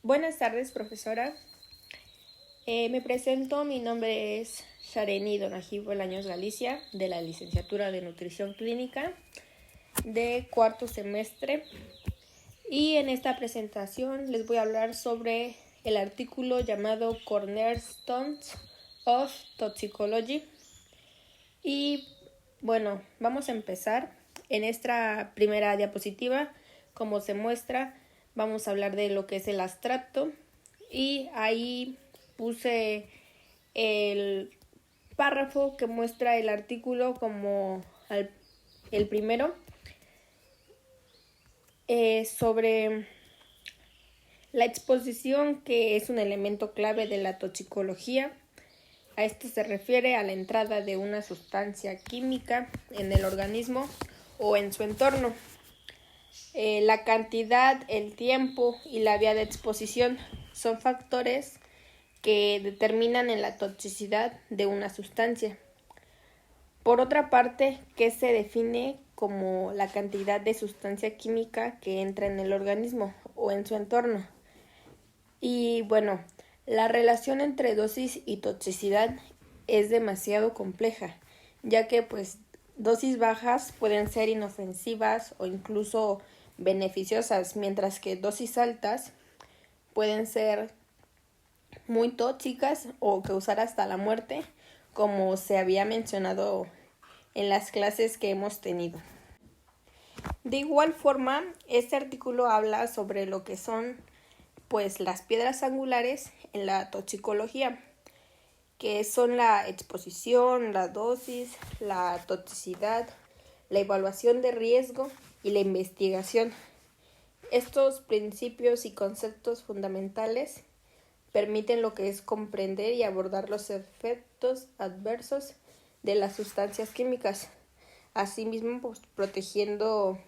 Buenas tardes, profesora. Me presento, mi nombre es Shareni Donajib Bolaños Galicia, de la licenciatura de Nutrición Clínica de cuarto semestre. Y en esta presentación les voy a hablar sobre el artículo llamado Cornerstones of Toxicology. Y bueno, vamos a empezar. En esta primera diapositiva, como se muestra, vamos a hablar de lo que es el abstracto. Y ahí puse el párrafo que muestra el artículo como el primero, sobre la exposición, que es un elemento clave de la toxicología. A esto se refiere a la entrada de una sustancia química en el organismo o en su entorno. La cantidad, el tiempo y la vía de exposición son factores que determinan en la toxicidad de una sustancia. Por otra parte, ¿qué se define como la cantidad de sustancia química que entra en el organismo o en su entorno? Y bueno, la relación entre dosis y toxicidad es demasiado compleja, ya que dosis bajas pueden ser inofensivas o incluso beneficiosas, mientras que dosis altas pueden ser muy tóxicas o causar hasta la muerte, como se había mencionado en las clases que hemos tenido. De igual forma, este artículo habla sobre lo que son las piedras angulares en la toxicología, que son la exposición, la dosis, la toxicidad, la evaluación de riesgo y la investigación. Estos principios y conceptos fundamentales permiten lo que es comprender y abordar los efectos adversos de las sustancias químicas, asimismo protegiendo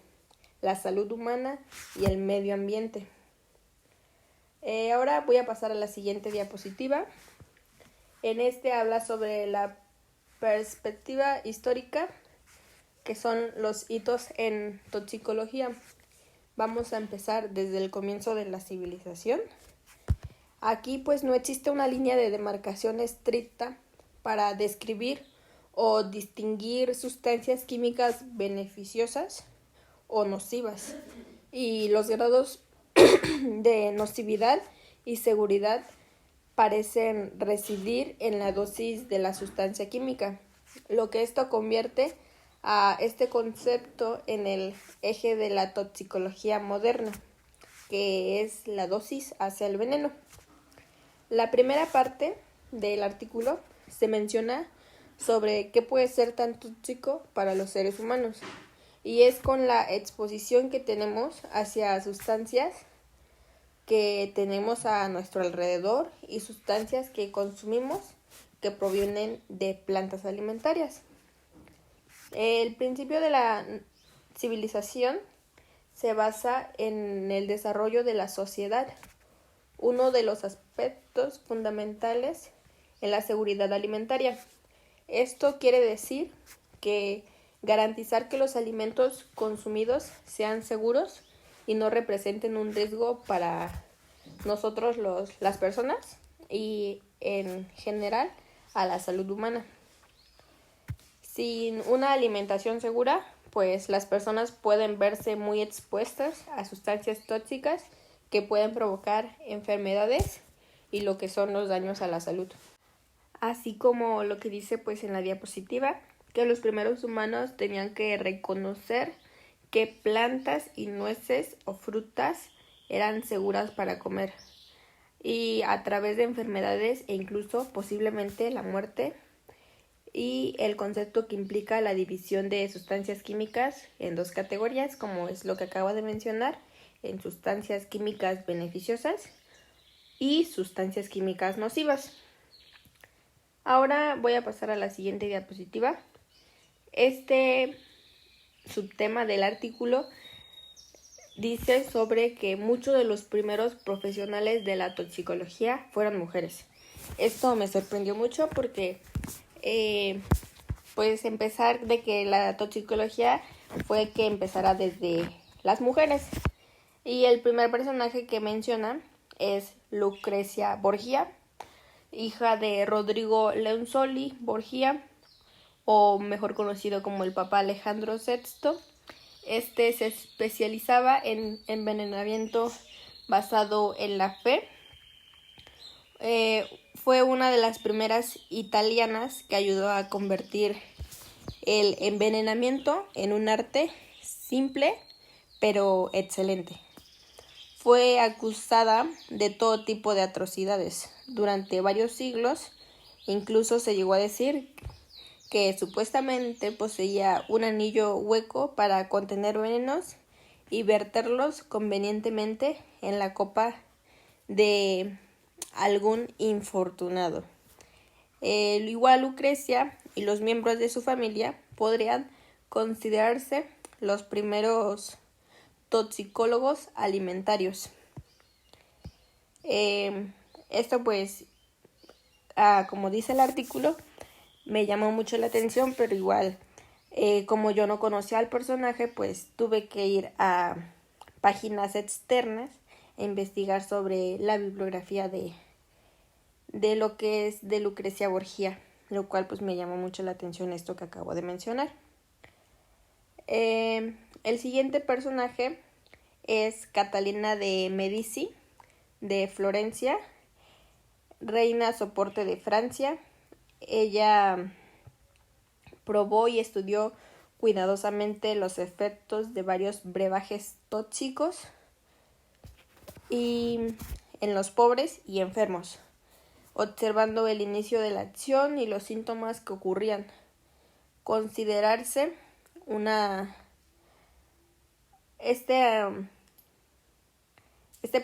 la salud humana y el medio ambiente. Ahora voy a pasar a la siguiente diapositiva. En este habla sobre la perspectiva histórica, que son los hitos en toxicología. Vamos a empezar desde el comienzo de la civilización. Aquí no existe una línea de demarcación estricta para describir o distinguir sustancias químicas beneficiosas o nocivas, y los grados de nocividad y seguridad parecen residir en la dosis de la sustancia química, lo que esto convierte a este concepto en el eje de la toxicología moderna, que es la dosis hacia el veneno. La primera parte del artículo se menciona sobre qué puede ser tan tóxico para los seres humanos, y es con la exposición que tenemos hacia sustancias que tenemos a nuestro alrededor y sustancias que consumimos que provienen de plantas alimentarias. El principio de la civilización se basa en el desarrollo de la sociedad, uno de los aspectos fundamentales en la seguridad alimentaria. Esto quiere decir que garantizar que los alimentos consumidos sean seguros y no representen un riesgo para nosotros las personas y en general a la salud humana. Sin una alimentación segura, las personas pueden verse muy expuestas a sustancias tóxicas que pueden provocar enfermedades y lo que son los daños a la salud. Así como lo que dice en la diapositiva, que los primeros humanos tenían que reconocer qué plantas y nueces o frutas eran seguras para comer, y a través de enfermedades e incluso posiblemente la muerte, y el concepto que implica la división de sustancias químicas en dos categorías, como es lo que acabo de mencionar, en sustancias químicas beneficiosas y sustancias químicas nocivas. Ahora voy a pasar a la siguiente diapositiva. Este subtema del artículo dice sobre que muchos de los primeros profesionales de la toxicología fueron mujeres. Esto me sorprendió mucho porque empezar de que la toxicología fue que empezara desde las mujeres. Y el primer personaje que menciona es Lucrecia Borgia, hija de Rodrigo Leoncoli Borgia, o mejor conocido como el Papa Alejandro VI. Este se especializaba en envenenamiento basado en la fe. Fue una de las primeras italianas que ayudó a convertir el envenenamiento en un arte simple pero excelente. Fue acusada de todo tipo de atrocidades durante varios siglos. Incluso se llegó a decir que supuestamente poseía un anillo hueco para contener venenos y verterlos convenientemente en la copa de algún infortunado. Igual Lucrecia y los miembros de su familia podrían considerarse los primeros toxicólogos alimentarios. Esto pues, como dice el artículo, me llamó mucho la atención, pero igual, como yo no conocía al personaje, pues tuve que ir a páginas externas e investigar sobre la bibliografía de lo que es de Lucrecia Borgia, lo cual pues me llamó mucho la atención esto que acabo de mencionar. El siguiente personaje es Catalina de Medici, de Florencia, reina soporte de Francia. Ella probó y estudió cuidadosamente los efectos de varios brebajes tóxicos y en los pobres y enfermos, observando el inicio de la acción y los síntomas que ocurrían. Considerarse este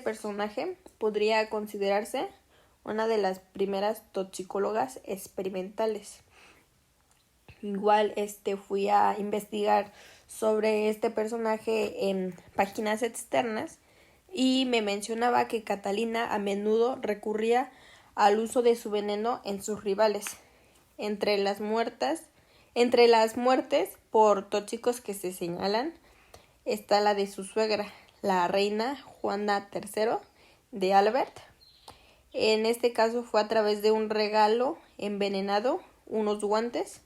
personaje podría considerarse una de las primeras toxicólogas experimentales. Igual fui a investigar sobre este personaje en páginas externas y me mencionaba que Catalina a menudo recurría al uso de su veneno en sus rivales. Entre las muertes por tóxicos que se señalan está la de su suegra, la reina Juana III de Albert. En este caso fue a través de un regalo envenenado, unos guantes,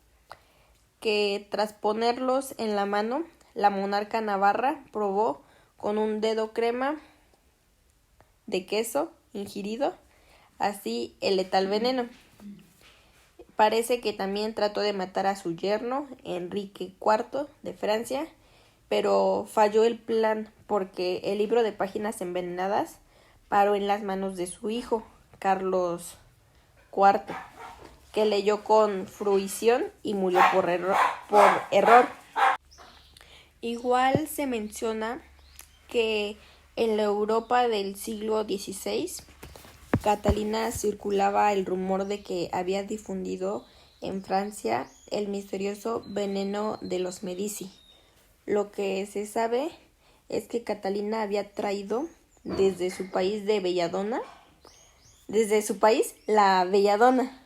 que tras ponerlos en la mano, la monarca navarra probó con un dedo crema de queso ingerido, así el letal veneno. Parece que también trató de matar a su yerno, Enrique IV de Francia, pero falló el plan porque el libro de páginas envenenadas paró en las manos de su hijo, Carlos IV, que leyó con fruición y murió por error. Igual se menciona que en la Europa del siglo XVI, Catalina circulaba el rumor de que había difundido en Francia el misterioso veneno de los Medici. Lo que se sabe es que Catalina había traído desde su país la belladona,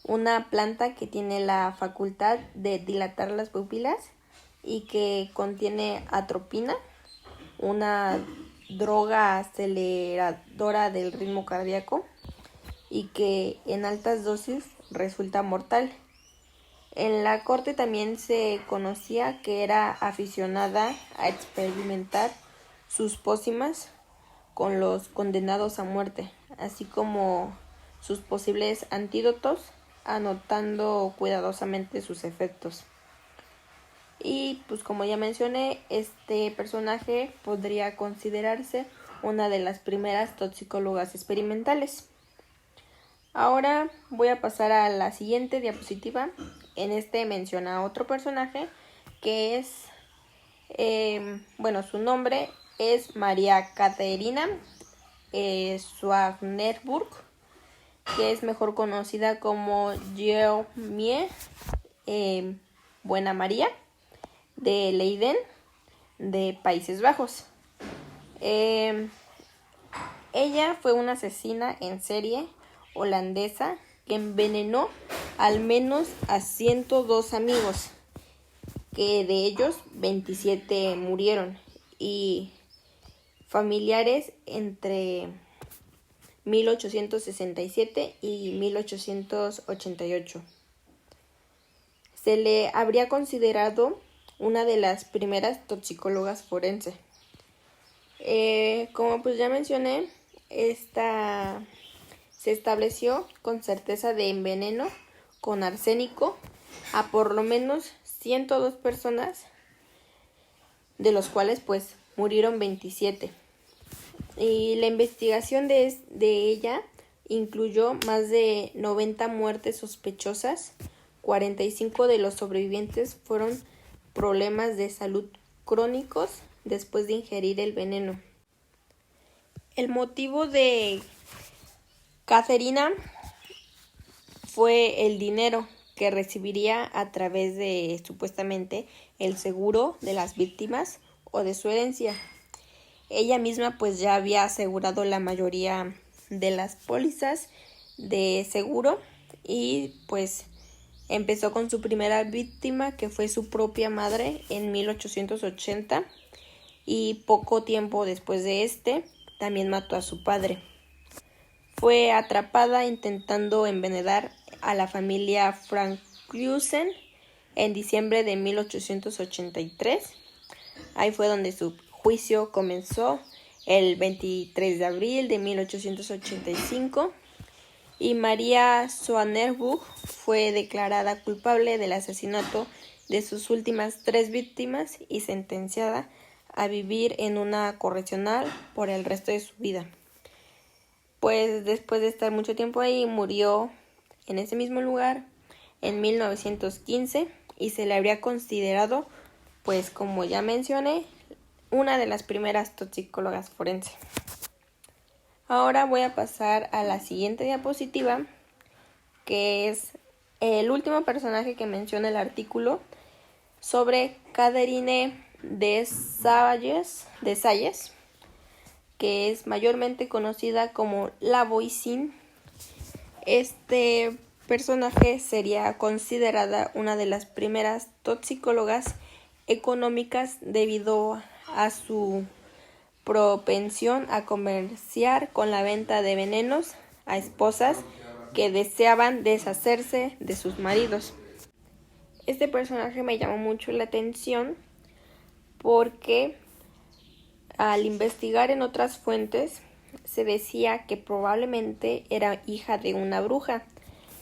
una planta que tiene la facultad de dilatar las pupilas y que contiene atropina, una droga aceleradora del ritmo cardíaco y que en altas dosis resulta mortal. En la corte también se conocía que era aficionada a experimentar sus pócimas con los condenados a muerte, así como sus posibles antídotos, anotando cuidadosamente sus efectos. Y pues como ya mencioné, este personaje podría considerarse una de las primeras toxicólogas experimentales. Ahora voy a pasar a la siguiente diapositiva. Menciona a otro personaje que es, su nombre es María Caterina Schwarzenberg, que es mejor conocida como Georgien Buena María, de Leiden, de Países Bajos. Ella fue una asesina en serie holandesa que envenenó al menos a 102 amigos, que de ellos 27 murieron, y familiares entre 1867 y 1888. Se le habría considerado una de las primeras toxicólogas forenses. Como pues ya mencioné, esta se estableció con certeza de enveneno con arsénico a por lo menos 102 personas, de los cuales pues murieron 27. Y la investigación de ella incluyó más de 90 muertes sospechosas. 45 de los sobrevivientes fueron problemas de salud crónicos después de ingerir el veneno. El motivo de Katharina fue el dinero que recibiría a través de supuestamente el seguro de las víctimas o de su herencia. Ella misma pues ya había asegurado la mayoría de las pólizas de seguro y pues empezó con su primera víctima, que fue su propia madre, en 1880, y poco tiempo después de también mató a su padre. Fue atrapada intentando envenenar a la familia Franklin en diciembre de 1883. Ahí fue donde su juicio comenzó el 23 de abril de 1885 y María Soanerbuch fue declarada culpable del asesinato de sus últimas 3 víctimas y sentenciada a vivir en una correccional por el resto de su vida. Pues después de estar mucho tiempo ahí, murió en ese mismo lugar en 1915 y se le habría considerado, pues como ya mencioné, una de las primeras toxicólogas forenses. Ahora voy a pasar a la siguiente diapositiva, que es el último personaje que menciona el artículo sobre Catherine Dessalles, que es mayormente conocida como la Voisin. Este personaje sería considerada una de las primeras toxicólogas económicas debido a su propensión a comerciar con la venta de venenos a esposas que deseaban deshacerse de sus maridos. Este personaje me llamó mucho la atención porque al investigar en otras fuentes se decía que probablemente era hija de una bruja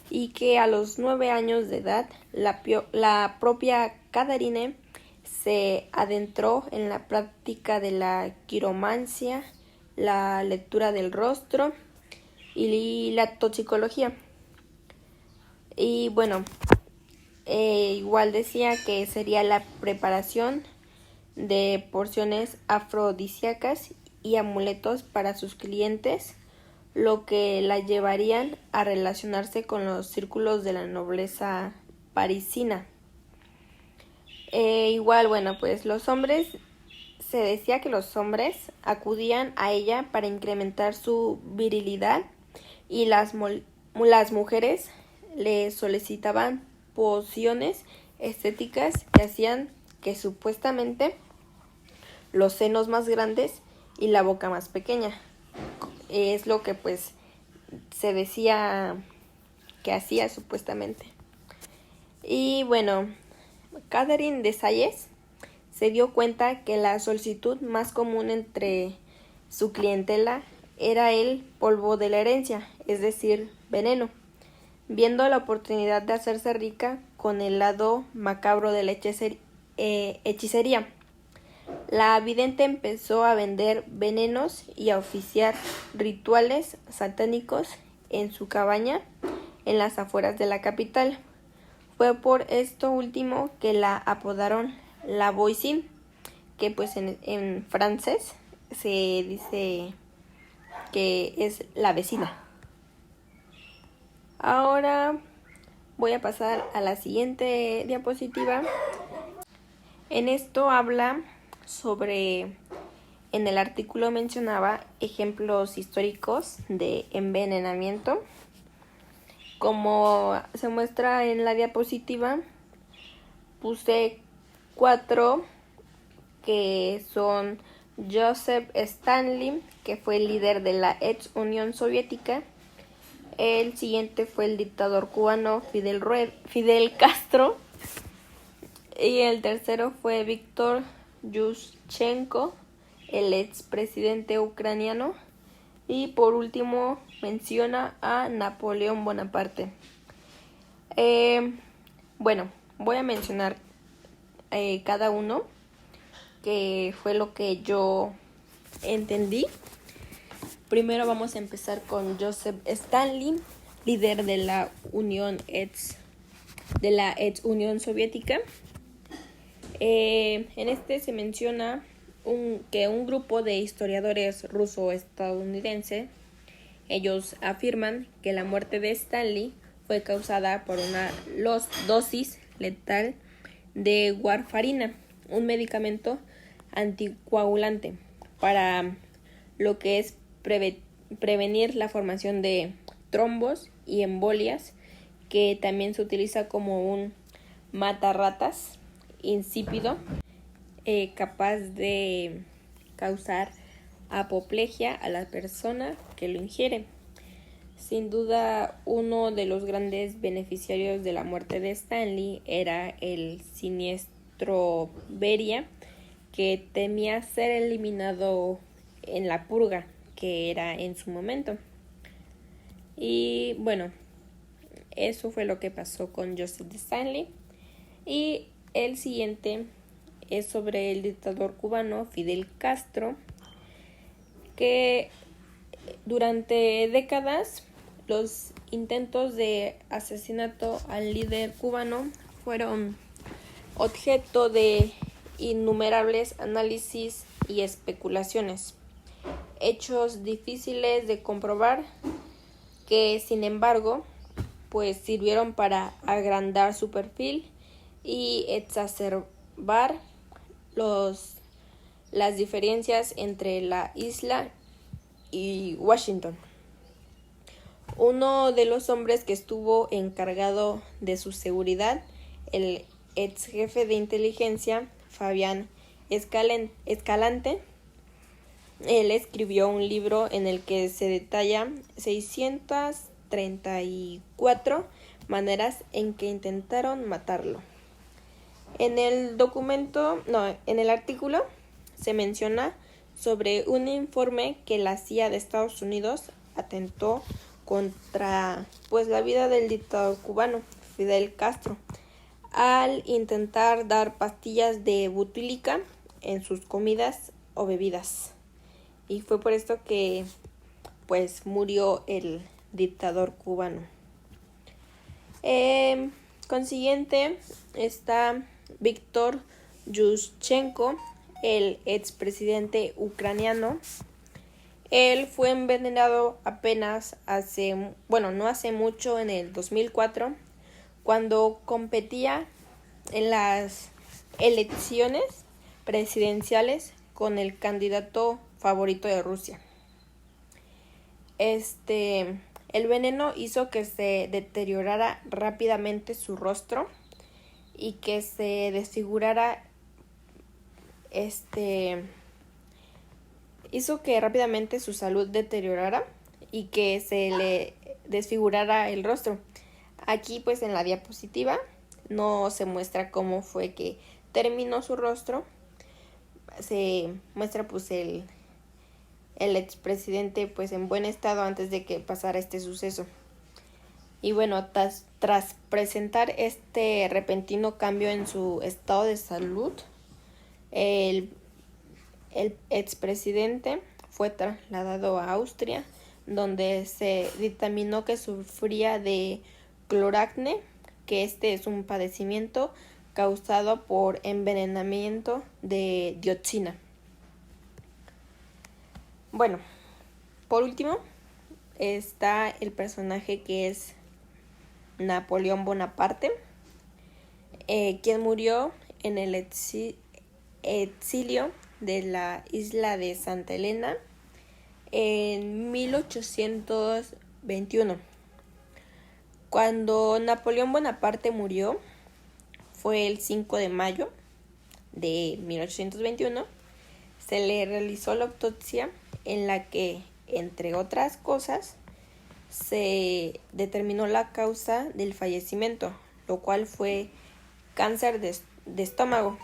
y que a los 9 años de edad la propia Catherine se adentró en la práctica de la quiromancia, la lectura del rostro y la toxicología. Y bueno, igual decía que sería la preparación de porciones afrodisíacas y amuletos para sus clientes, lo que la llevarían a relacionarse con los círculos de la nobleza parisina. Igual, bueno, pues se decía que los hombres acudían a ella para incrementar su virilidad y las mujeres le solicitaban pociones estéticas que hacían que supuestamente los senos más grandes y la boca más pequeña. Es lo que pues se decía que hacía supuestamente. Y bueno, Catherine Dessalles se dio cuenta que la solicitud más común entre su clientela era el polvo de la herencia, es decir, veneno, viendo la oportunidad de hacerse rica con el lado macabro de la hechicería. La vidente empezó a vender venenos y a oficiar rituales satánicos en su cabaña en las afueras de la capital. Fue por esto último que la apodaron la Voisin, que pues en francés se dice que es la vecina. Ahora voy a pasar a la siguiente diapositiva. En esto habla sobre, en el artículo mencionaba ejemplos históricos de envenenamiento. Como se muestra en la diapositiva, puse 4 que son Joseph Stalin, que fue el líder de la ex Unión Soviética. El siguiente fue el dictador cubano Fidel Castro. Y el tercero fue Víctor Yushchenko, el expresidente ucraniano. Y por último menciona a Napoleón Bonaparte. Bueno, voy a mencionar cada uno, que fue lo que yo entendí. Primero vamos a empezar con Joseph Stalin, líder de la ex Unión Soviética. En este se menciona que un grupo de historiadores ruso-estadounidenses, ellos afirman que la muerte de Stalin fue causada por una dosis letal de warfarina, un medicamento anticoagulante para lo que es prevenir la formación de trombos y embolias, que también se utiliza como un matarratas insípido, capaz de causar apoplejía a la persona que lo ingiere. Sin duda, uno de los grandes beneficiarios de la muerte de Stanley era el siniestro Beria, que temía ser eliminado en la purga que era en su momento. Y bueno, eso fue lo que pasó con Joseph Stalin. Y el siguiente es sobre el dictador cubano Fidel Castro, que durante décadas los intentos de asesinato al líder cubano fueron objeto de innumerables análisis y especulaciones, hechos difíciles de comprobar, que sin embargo pues sirvieron para agrandar su perfil y exacerbar las diferencias entre la isla y Washington. Uno de los hombres que estuvo encargado de su seguridad, el ex jefe de inteligencia Fabián Escalante, él escribió un libro en el que se detalla 634 maneras en que intentaron matarlo. En el artículo se menciona sobre un informe que la CIA de Estados Unidos atentó contra la vida del dictador cubano Fidel Castro al intentar dar pastillas de butílica en sus comidas o bebidas. Y fue por esto que murió el dictador cubano. Consiguiente está Víctor Yushchenko, el expresidente ucraniano. Él fue envenenado apenas no hace mucho, en el 2004, cuando competía en las elecciones presidenciales con el candidato favorito de Rusia. El veneno hizo que se deteriorara rápidamente su rostro y que se desfigurara hizo que rápidamente su salud deteriorara y que se le desfigurara el rostro. Aquí en la diapositiva no se muestra cómo fue que terminó su rostro. Se muestra el expresidente en buen estado antes de que pasara este suceso. Y bueno, tras presentar este repentino cambio en su estado de salud, el expresidente fue trasladado a Austria, donde se dictaminó que sufría de cloracne, que es un padecimiento causado por envenenamiento de dioxina. Bueno, por último está el personaje que es Napoleón Bonaparte, quien murió en el exilio de la isla de Santa Elena en 1821. Cuando Napoleón Bonaparte murió, fue el 5 de mayo de 1821, se le realizó la autopsia en la que, entre otras cosas, se determinó la causa del fallecimiento, lo cual fue cáncer de estómago.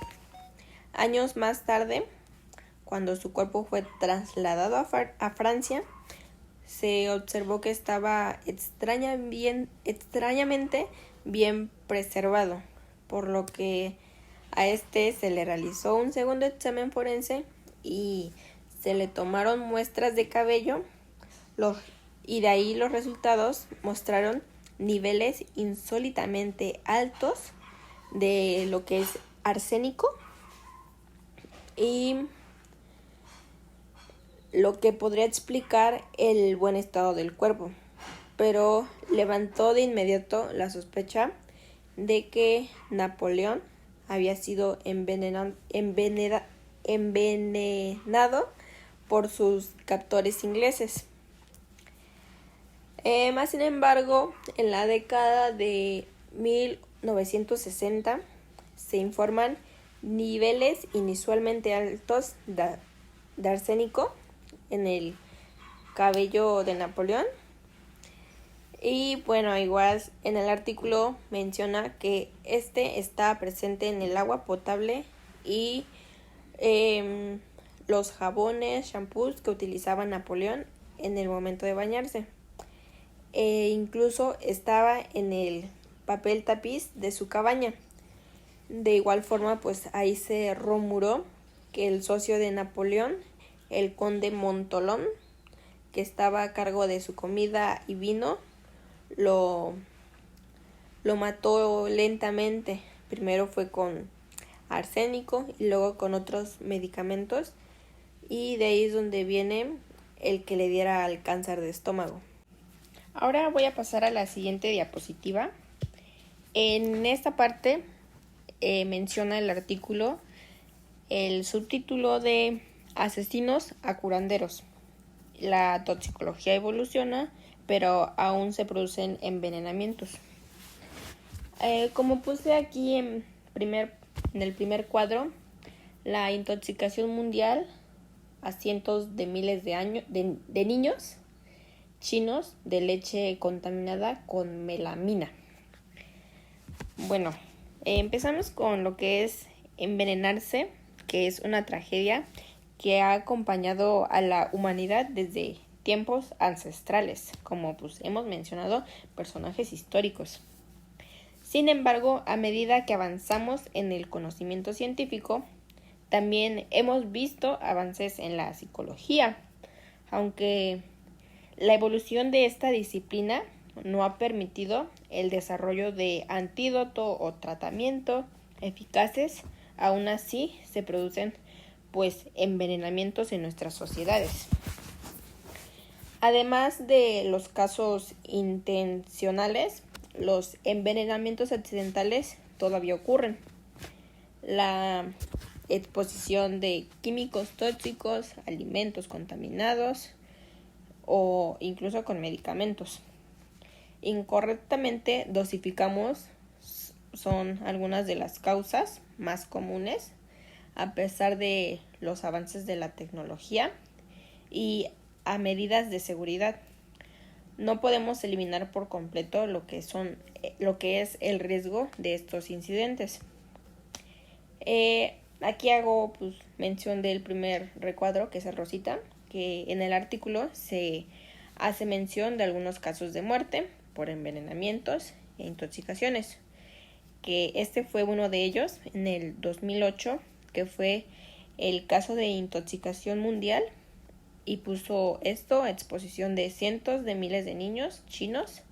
Años más tarde, cuando su cuerpo fue trasladado a Francia, se observó que estaba extrañamente bien preservado, por lo que a este se le realizó un segundo examen forense y se le tomaron muestras de cabello, y de ahí los resultados mostraron niveles insólitamente altos de lo que es arsénico, y lo que podría explicar el buen estado del cuerpo, pero levantó de inmediato la sospecha de que Napoleón había sido envenenado por sus captores ingleses. Más sin embargo, en la década de 1960 se informan niveles inusualmente altos de arsénico en el cabello de Napoleón. Y bueno, igual en el artículo menciona que este está presente en el agua potable y los jabones, shampoos que utilizaba Napoleón en el momento de bañarse. Incluso estaba en el papel tapiz de su cabaña. De igual forma, pues ahí se rumoró que el socio de Napoleón, el conde Montholon, que estaba a cargo de su comida y vino, lo mató lentamente. Primero fue con arsénico y luego con otros medicamentos, y de ahí es donde viene el que le diera al cáncer de estómago. Ahora voy a pasar a la siguiente diapositiva. En esta parte menciona el artículo el subtítulo de Asesinos a curanderos. La toxicología evoluciona, pero aún se producen envenenamientos. Como puse aquí en el primer cuadro, la intoxicación mundial a cientos de miles de niños chinos de leche contaminada con melamina. Bueno, empezamos con lo que es envenenarse, que es una tragedia que ha acompañado a la humanidad desde tiempos ancestrales, como pues hemos mencionado personajes históricos. Sin embargo, a medida que avanzamos en el conocimiento científico, también hemos visto avances en la psicología, aunque la evolución de esta disciplina no ha permitido el desarrollo de antídoto o tratamiento eficaces. Aún así se producen pues envenenamientos en nuestras sociedades. Además de los casos intencionales, los envenenamientos accidentales todavía ocurren. La exposición de químicos tóxicos, alimentos contaminados o incluso con medicamentos. Incorrectamente dosificamos son algunas de las causas más comunes, a pesar de los avances de la tecnología y a medidas de seguridad. No podemos eliminar por completo lo que es el riesgo de estos incidentes. Aquí hago mención del primer recuadro, que es el rosita, que en el artículo se hace mención de algunos casos de muerte por envenenamientos e intoxicaciones, que este fue uno de ellos en el 2008, que fue el caso de intoxicación mundial, y puso esto a exposición de cientos de miles de niños chinos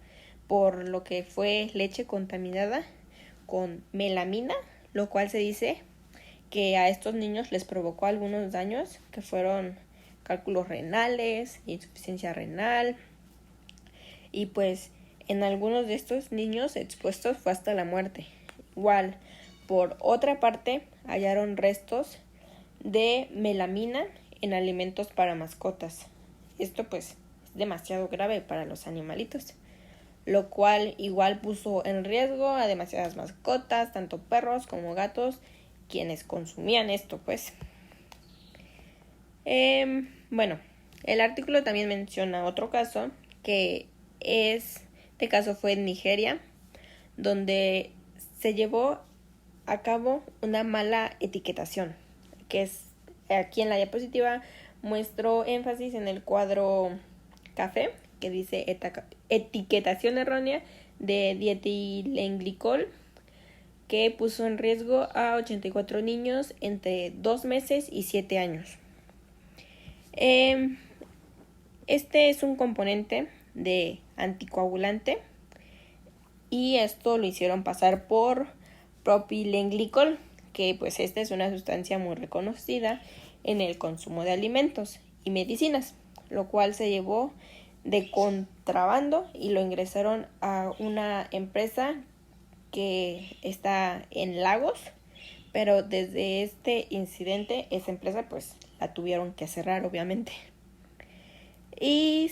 por lo que fue leche contaminada con melamina, lo cual se dice que a estos niños les provocó algunos daños que fueron cálculos renales, insuficiencia renal, y pues en algunos de estos niños expuestos fue hasta la muerte. Igual, por otra parte, hallaron restos de melamina en alimentos para mascotas. Esto pues es demasiado grave para los animalitos, lo cual igual puso en riesgo a demasiadas mascotas, tanto perros como gatos, quienes consumían esto pues. Bueno, el artículo también menciona otro caso, este caso fue en Nigeria, donde se llevó a cabo una mala etiquetación, que es aquí en la diapositiva muestro énfasis en el cuadro café, que dice etiquetación errónea de dietilenglicol, que puso en riesgo a 84 niños entre 2 meses y 7 años. Este es un componente de anticoagulante y esto lo hicieron pasar por propilenglicol, que pues esta es una sustancia muy reconocida en el consumo de alimentos y medicinas, lo cual se llevó de contrabando y lo ingresaron a una empresa que está en Lagos, pero desde este incidente esa empresa pues la tuvieron que cerrar, obviamente. Y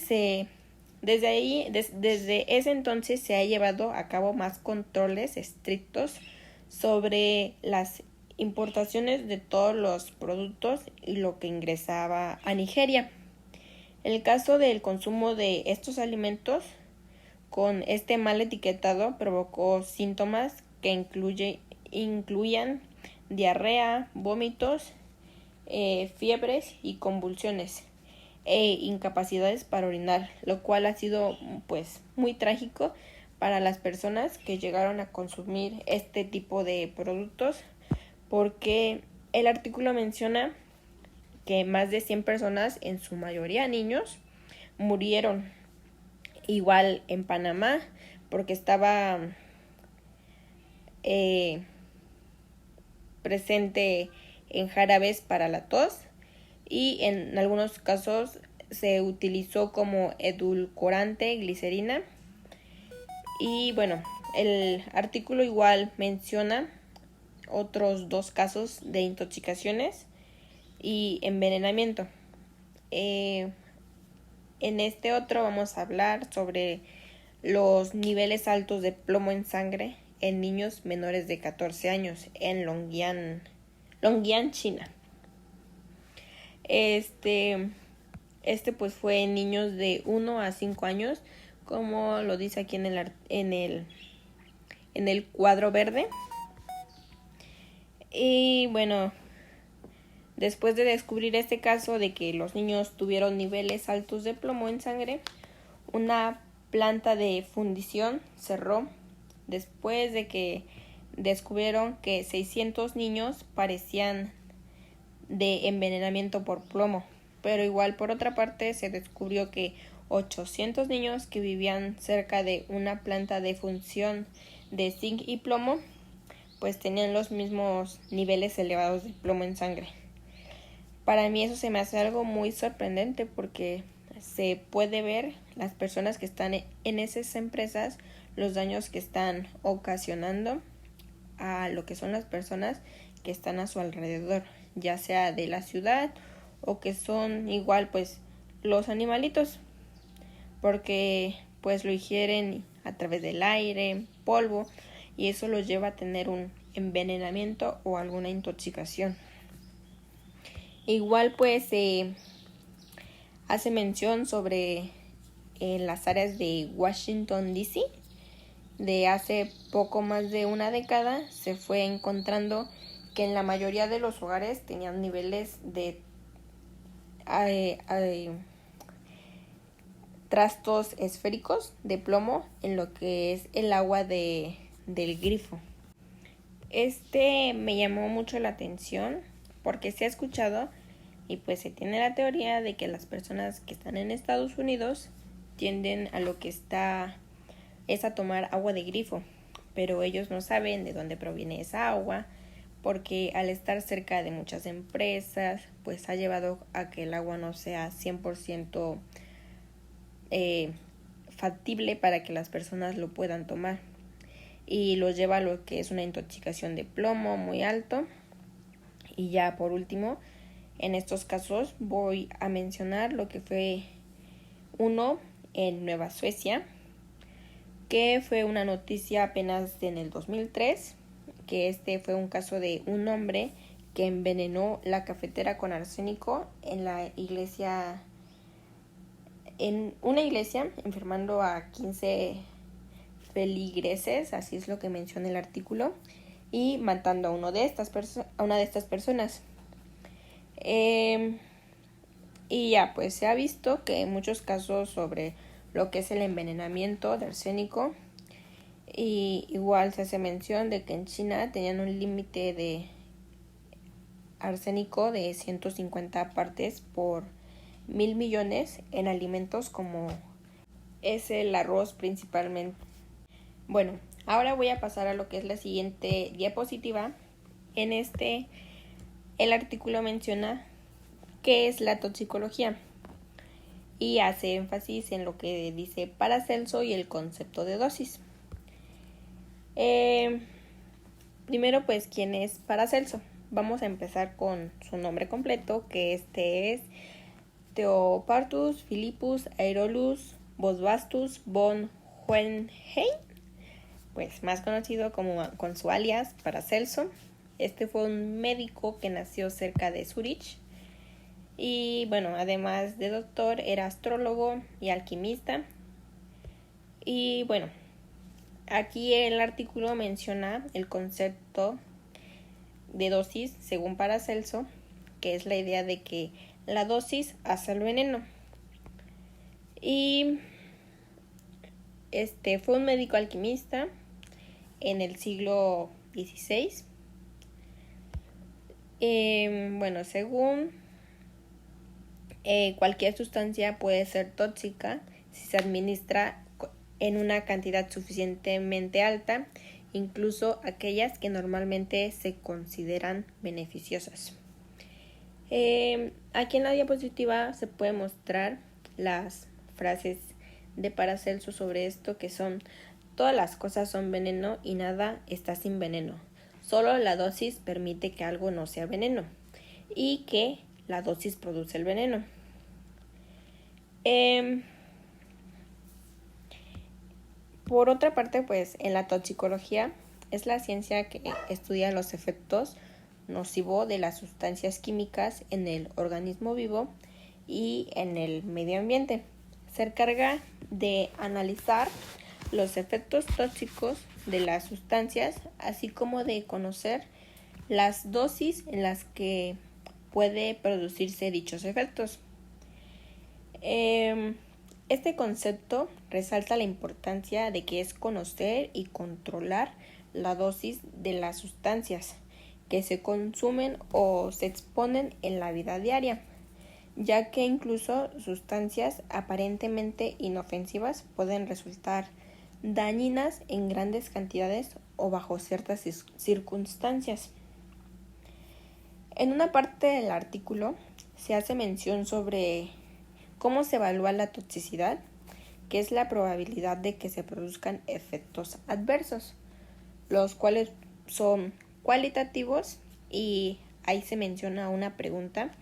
desde ese entonces se ha llevado a cabo más controles estrictos sobre las importaciones de todos los productos y lo que ingresaba a Nigeria. El caso del consumo de estos alimentos con este mal etiquetado provocó síntomas que incluían diarrea, vómitos, fiebres y convulsiones e incapacidades para orinar, lo cual ha sido pues muy trágico para las personas que llegaron a consumir este tipo de productos, porque el artículo menciona que más de 100 personas, en su mayoría niños, murieron. Igual en Panamá, porque estaba presente en jarabes para la tos, y en algunos casos se utilizó como edulcorante glicerina. Y bueno, el artículo igual menciona otros 2 casos de intoxicaciones y envenenamiento. En este otro vamos a hablar sobre los niveles altos de plomo en sangre en niños menores de 14 años en Longyan, China. Este pues fue en niños de 1 a 5 años, como lo dice aquí en el cuadro verde. Y bueno, después de descubrir este caso de que los niños tuvieron niveles altos de plomo en sangre, una planta de fundición cerró después de que descubrieron que 600 niños parecían de envenenamiento por plomo, pero igual por otra parte se descubrió que 800 niños que vivían cerca de una planta de fundición de zinc y plomo pues tenían los mismos niveles elevados de plomo en sangre. Para mí eso se me hace algo muy sorprendente, porque se puede ver las personas que están en esas empresas, los daños que están ocasionando a lo que son las personas que están a su alrededor, ya sea de la ciudad o que son igual pues los animalitos, porque pues lo ingieren a través del aire, polvo, y eso los lleva a tener un envenenamiento o alguna intoxicación. Igual pues hace mención sobre las áreas de Washington DC. De hace poco más de una década se fue encontrando que en la mayoría de los hogares tenían niveles de trastos esféricos de plomo en lo que es el agua del grifo. Me llamó mucho la atención porque se ha escuchado y pues se tiene la teoría de que las personas que están en Estados Unidos tienden a lo que es a tomar agua de grifo, pero ellos no saben de dónde proviene esa agua, porque al estar cerca de muchas empresas pues ha llevado a que el agua no sea 100% factible para que las personas lo puedan tomar, y los lleva a lo que es una intoxicación de plomo muy alto. Y ya por último, en estos casos voy a mencionar lo que fue uno en Nueva Suecia, que fue una noticia apenas en el 2003, que fue un caso de un hombre que envenenó la cafetera con arsénico en una iglesia, enfermando a 15 feligreses, así es lo que menciona el artículo, y matando a una de estas personas. Y ya, pues se ha visto que en muchos casos sobre lo que es el envenenamiento de arsénico, y igual se hace mención de que en China tenían un límite de arsénico de 150 partes por 1,000 millones en alimentos como es el arroz principalmente. Bueno, ahora voy a pasar a lo que es la siguiente diapositiva. El artículo menciona qué es la toxicología y hace énfasis en lo que dice Paracelso y el concepto de dosis. Primero, pues, ¿quién es Paracelso? Vamos a empezar con su nombre completo, que es Theophorus Philippus Aerolus Bosbastus von Hohenheim, pues más conocido con su alias Paracelso. Este fue un médico que nació cerca de Zurich y bueno, además de doctor, era astrólogo y alquimista. Y bueno, aquí el artículo menciona el concepto de dosis según Paracelso, que es la idea de que la dosis hace el veneno. Y fue un médico alquimista en el siglo XVI. Bueno, según cualquier sustancia puede ser tóxica si se administra en una cantidad suficientemente alta, incluso aquellas que normalmente se consideran beneficiosas. Aquí en la diapositiva se puede mostrar las frases de Paracelso sobre esto, que son: todas las cosas son veneno y nada está sin veneno. Solo la dosis permite que algo no sea veneno y que la dosis produce el veneno. Por otra parte, pues en la toxicología es la ciencia que estudia los efectos nocivos de las sustancias químicas en el organismo vivo y en el medio ambiente. Se encarga de analizar los efectos tóxicos de las sustancias, así como de conocer las dosis en las que puede producirse dichos efectos. Este concepto resalta la importancia de que es conocer y controlar la dosis de las sustancias que se consumen o se exponen en la vida diaria, ya que incluso sustancias aparentemente inofensivas pueden resultar dañinas en grandes cantidades o bajo ciertas circunstancias. En una parte del artículo se hace mención sobre cómo se evalúa la toxicidad, que es la probabilidad de que se produzcan efectos adversos, los cuales son cualitativos, y ahí se menciona una pregunta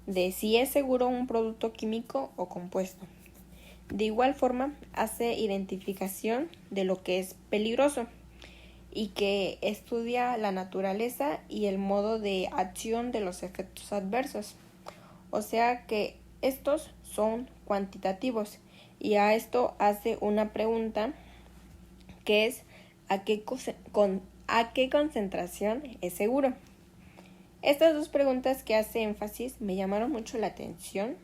de si es seguro un producto químico o compuesto. De igual forma, hace identificación de lo que es peligroso y que estudia la naturaleza y el modo de acción de los efectos adversos. O sea que estos son cuantitativos, y a esto hace una pregunta que es ¿a qué concentración es seguro? Estas dos preguntas que hace énfasis me llamaron mucho la atención,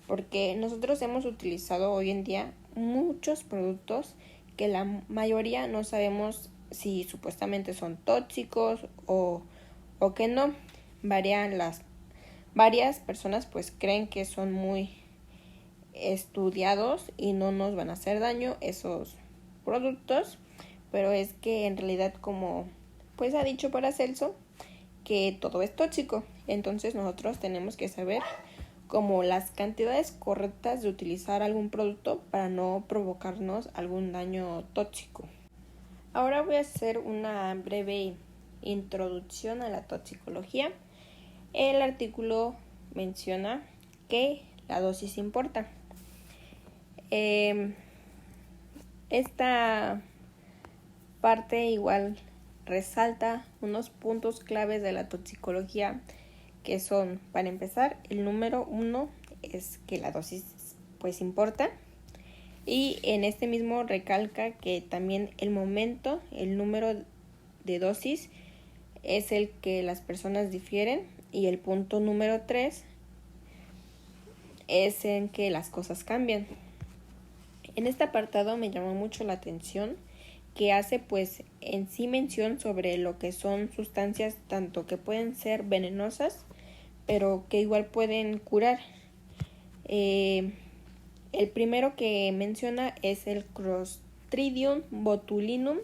porque nosotros hemos utilizado hoy en día muchos productos que la mayoría no sabemos si supuestamente son tóxicos o que no. Varias personas pues creen que son muy estudiados y no nos van a hacer daño esos productos, pero es que en realidad, como pues ha dicho Paracelso, que todo es tóxico. Entonces nosotros tenemos que saber como las cantidades correctas de utilizar algún producto para no provocarnos algún daño tóxico. Ahora voy a hacer una breve introducción a la toxicología. El artículo menciona que la dosis importa. Esta parte igual resalta unos puntos claves de la toxicología que son, para empezar, el número 1 es que la dosis pues importa, y en este mismo recalca que también el momento, el número de dosis es el que las personas difieren, y el punto número 3 es en que las cosas cambian. En este apartado me llamó mucho la atención que hace pues en sí mención sobre lo que son sustancias tanto que pueden ser venenosas pero que igual pueden curar. El primero que menciona es el Clostridium botulinum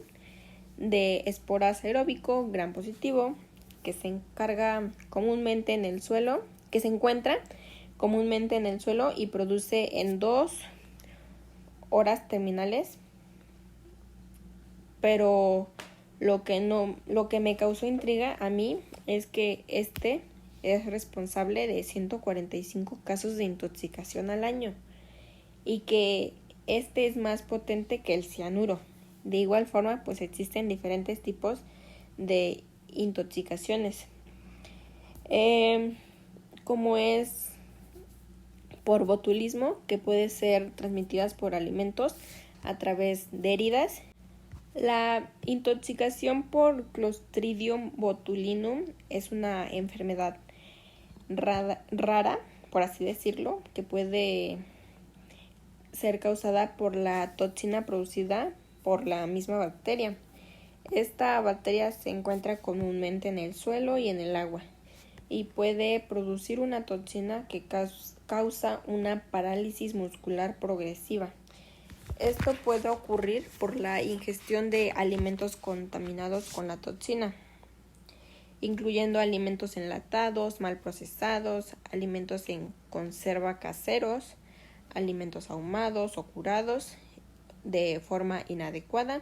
de esporas aeróbico gram positivo, que se encuentra comúnmente en el suelo y produce en 2 horas terminales, pero lo que me causó intriga a mí es que este es responsable de 145 casos de intoxicación al año y que este es más potente que el cianuro. De igual forma, pues existen diferentes tipos de intoxicaciones, como es por botulismo, que puede ser transmitidas por alimentos a través de heridas. La intoxicación por Clostridium botulinum es una enfermedad rara, por así decirlo, que puede ser causada por la toxina producida por la misma bacteria. Esta bacteria se encuentra comúnmente en el suelo y en el agua y puede producir una toxina que causa una parálisis muscular progresiva. Esto puede ocurrir por la ingestión de alimentos contaminados con la toxina, incluyendo alimentos enlatados, mal procesados, alimentos en conserva caseros, alimentos ahumados o curados de forma inadecuada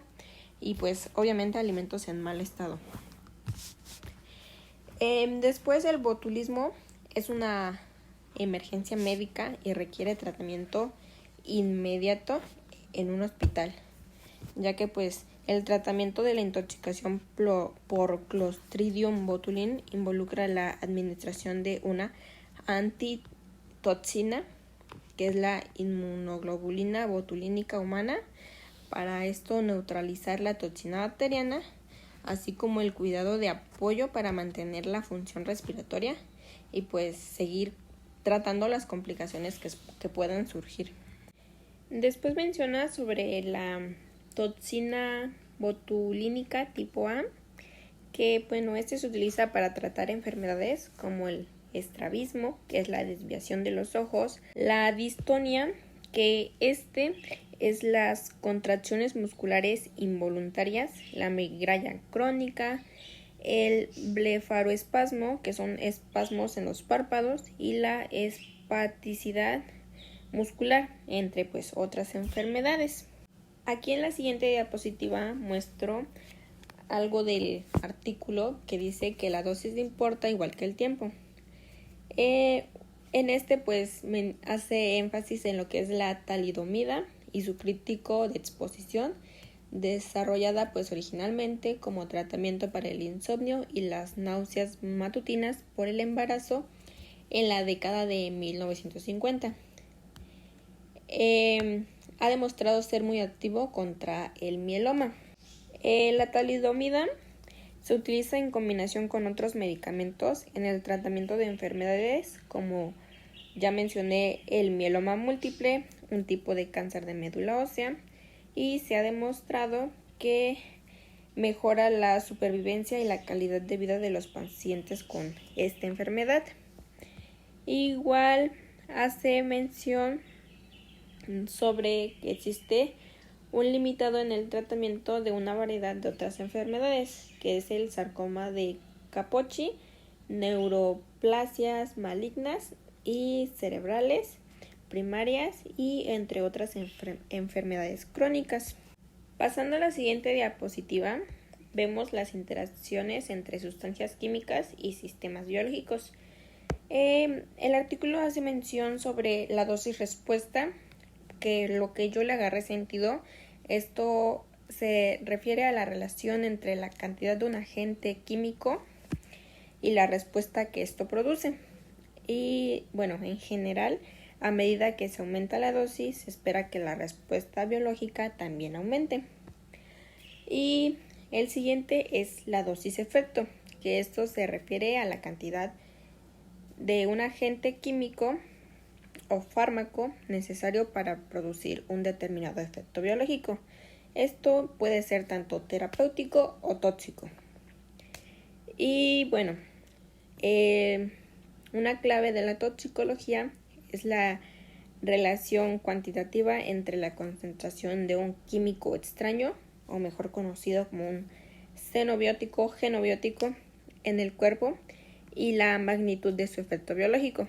y pues obviamente alimentos en mal estado. Después, el botulismo es una emergencia médica y requiere tratamiento inmediato en un hospital, ya que pues el tratamiento de la intoxicación por Clostridium botulinum involucra la administración de una antitoxina, que es la inmunoglobulina botulínica humana, para esto neutralizar la toxina bacteriana, así como el cuidado de apoyo para mantener la función respiratoria y pues seguir tratando las complicaciones que puedan surgir. Después menciona sobre la toxina botulínica tipo A, que este se utiliza para tratar enfermedades como el estrabismo, que es la desviación de los ojos, la distonia, que es las contracciones musculares involuntarias, la migraña crónica, el blefaroespasmo, que son espasmos en los párpados, y la espaticidad muscular, entre pues otras enfermedades. Aquí en la siguiente diapositiva muestro algo del artículo que dice que la dosis importa igual que el tiempo. En pues hace énfasis en lo que es la talidomida y su crítico de exposición, desarrollada pues originalmente como tratamiento para el insomnio y las náuseas matutinas por el embarazo en la década de 1950. Ha demostrado ser muy activo contra el mieloma. La talidomida se utiliza en combinación con otros medicamentos en el tratamiento de enfermedades como ya mencioné el mieloma múltiple, un tipo de cáncer de médula ósea, y se ha demostrado que mejora la supervivencia y la calidad de vida de los pacientes con esta enfermedad. Igual hace mención sobre que existe un limitado en el tratamiento de una variedad de otras enfermedades, que es el sarcoma de Kaposi, neuroplasias malignas y cerebrales primarias y entre otras enfermedades crónicas. Pasando a la siguiente diapositiva, vemos las interacciones entre sustancias químicas y sistemas biológicos. El artículo hace mención sobre la dosis respuesta, que lo que yo le agarré sentido, esto se refiere a la relación entre la cantidad de un agente químico y la respuesta que esto produce. Y bueno, en general, a medida que se aumenta la dosis, se espera que la respuesta biológica también aumente. Y el siguiente es la dosis efecto, que esto se refiere a la cantidad de un agente químico o fármaco necesario para producir un determinado efecto biológico. Esto puede ser tanto terapéutico o tóxico. Y bueno, una clave de la toxicología es la relación cuantitativa entre la concentración de un químico extraño, o mejor conocido como un xenobiótico, genobiótico, en el cuerpo y la magnitud de su efecto biológico.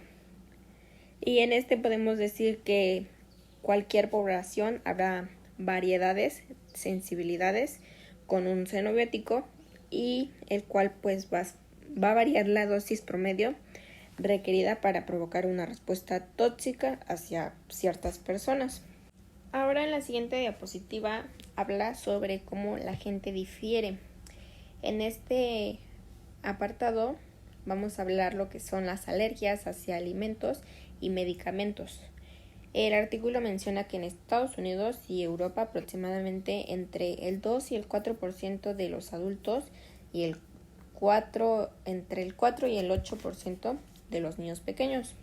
Y en este podemos decir que cualquier población habrá variedades, sensibilidades con un xenobiótico y el cual pues va a variar la dosis promedio requerida para provocar una respuesta tóxica hacia ciertas personas. Ahora en la siguiente diapositiva habla sobre cómo la gente difiere. En este apartado vamos a hablar lo que son las alergias hacia alimentos y medicamentos. El artículo menciona que en Estados Unidos y Europa aproximadamente entre el 2 y el 4% de los adultos y entre el 4 y el 8% de los niños pequeños.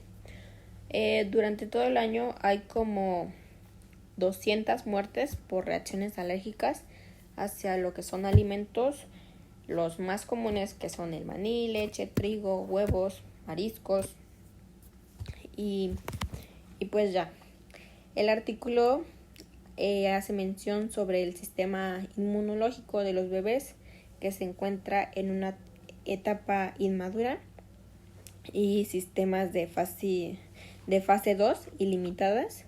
Durante todo el año hay como 200 muertes por reacciones alérgicas hacia lo que son alimentos, los más comunes que son el maní, leche, trigo, huevos, mariscos y pues ya. El artículo hace mención sobre el sistema inmunológico de los bebés que se encuentra en una etapa inmadura y sistemas de fase 2 ilimitadas,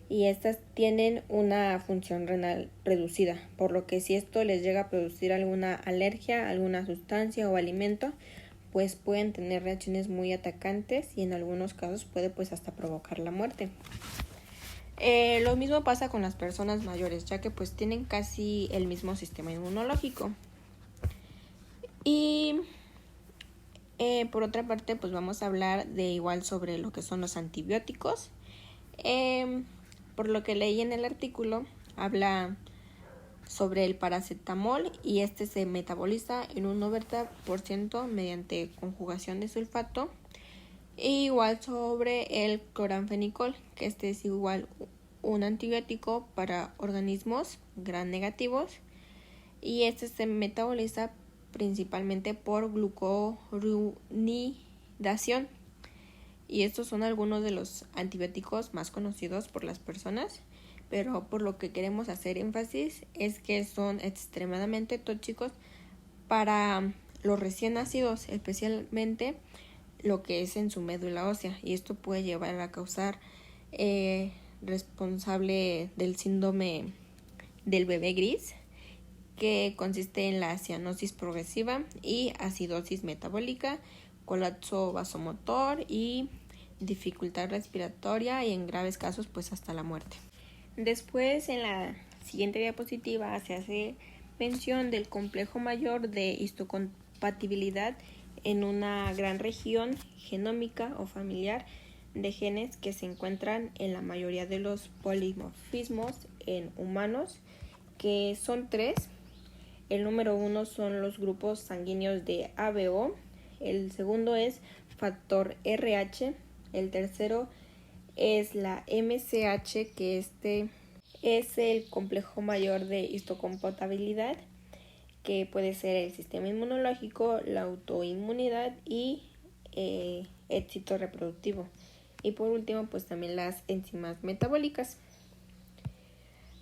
y estas tienen una función renal reducida, por lo que si esto les llega a producir alguna alergia a alguna sustancia o alimento, pues pueden tener reacciones muy atacantes y en algunos casos puede pues hasta provocar la muerte. Lo mismo pasa con las personas mayores, ya que pues tienen casi el mismo sistema inmunológico. Y por otra parte pues vamos a hablar de igual sobre lo que son los antibióticos. Por lo que leí en el artículo, habla sobre el paracetamol y este se metaboliza en un 90% mediante conjugación de sulfato. E igual sobre el cloranfenicol, que este es igual un antibiótico para organismos gram negativos y este se metaboliza principalmente por glucuronidación. Y estos son algunos de los antibióticos más conocidos por las personas, pero por lo que queremos hacer énfasis es que son extremadamente tóxicos para los recién nacidos, especialmente lo que es en su médula ósea, y esto puede llevar a causar responsable del síndrome del bebé gris, que consiste en la cianosis progresiva y acidosis metabólica, colapso vasomotor y dificultad respiratoria y en graves casos pues hasta la muerte. Después en la siguiente diapositiva se hace mención del complejo mayor de histocompatibilidad en una gran región genómica o familiar de genes que se encuentran en la mayoría de los polimorfismos en humanos, que son 3. El número 1 son los grupos sanguíneos de ABO, el segundo es factor RH, el tercero es la MCH, que este es el complejo mayor de histocompatibilidad, que puede ser el sistema inmunológico, la autoinmunidad y éxito reproductivo. Y por último, pues también las enzimas metabólicas.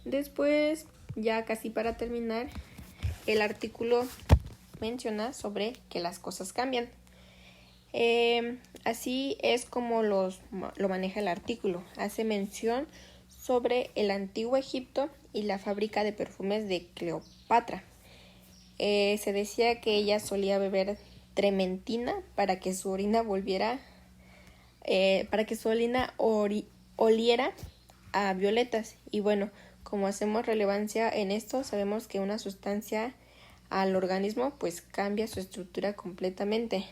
Después, ya casi para terminar, el artículo menciona sobre que las cosas cambian. Así es como lo maneja el artículo. Hace mención sobre el antiguo Egipto y la fábrica de perfumes de Cleopatra. Se decía que ella solía beber trementina para que su orina oliera a violetas. Y bueno, Como hacemos relevancia en esto, sabemos que una sustancia al organismo pues cambia su estructura completamente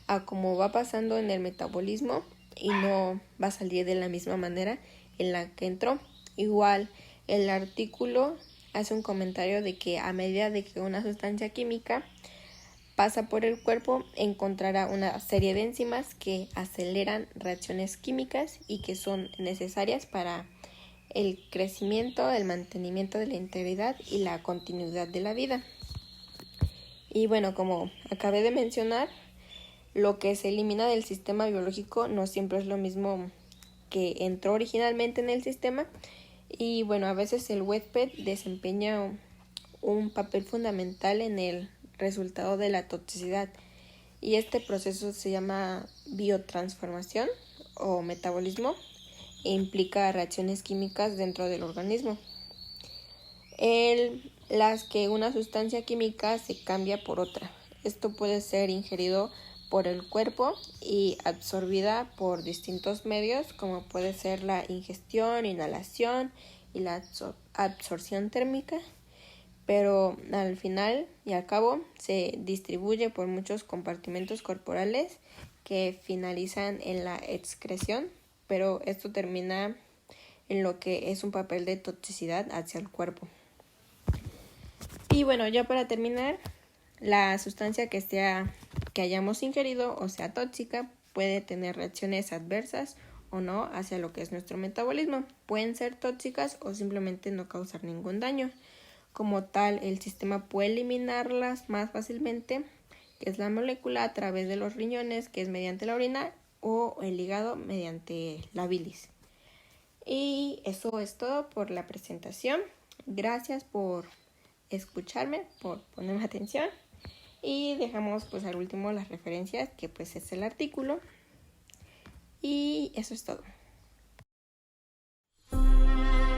a como va pasando en el metabolismo y no va a salir de la misma manera en la que entró. Igual, el artículo hace un comentario de que a medida de que una sustancia química pasa por el cuerpo, encontrará una serie de enzimas que aceleran reacciones químicas y que son necesarias para el crecimiento, el mantenimiento de la integridad y la continuidad de la vida. Y bueno, como acabé de mencionar, lo que se elimina del sistema biológico no siempre es lo mismo que entró originalmente en el sistema. Y bueno, a veces el huésped desempeña un papel fundamental en el resultado de la toxicidad. Y este proceso se llama biotransformación o metabolismo e implica reacciones químicas dentro del organismo, en las que una sustancia química se cambia por otra. Esto puede ser ingerido por el cuerpo y absorbida por distintos medios, como puede ser la ingestión, inhalación y la absorción térmica, pero al final y al cabo se distribuye por muchos compartimentos corporales que finalizan en la excreción, pero esto termina en lo que es un papel de toxicidad hacia el cuerpo. Y bueno, ya para terminar, la sustancia que hayamos ingerido o sea tóxica puede tener reacciones adversas o no hacia lo que es nuestro metabolismo. Pueden ser tóxicas o simplemente no causar ningún daño. Como tal, el sistema puede eliminarlas más fácilmente, que es la molécula, a través de los riñones, que es mediante la orina, o el hígado mediante la bilis. Y eso es todo por la presentación. Gracias por escucharme, por ponerme atención. Y dejamos pues al último las referencias, que pues es el artículo. Y eso es todo.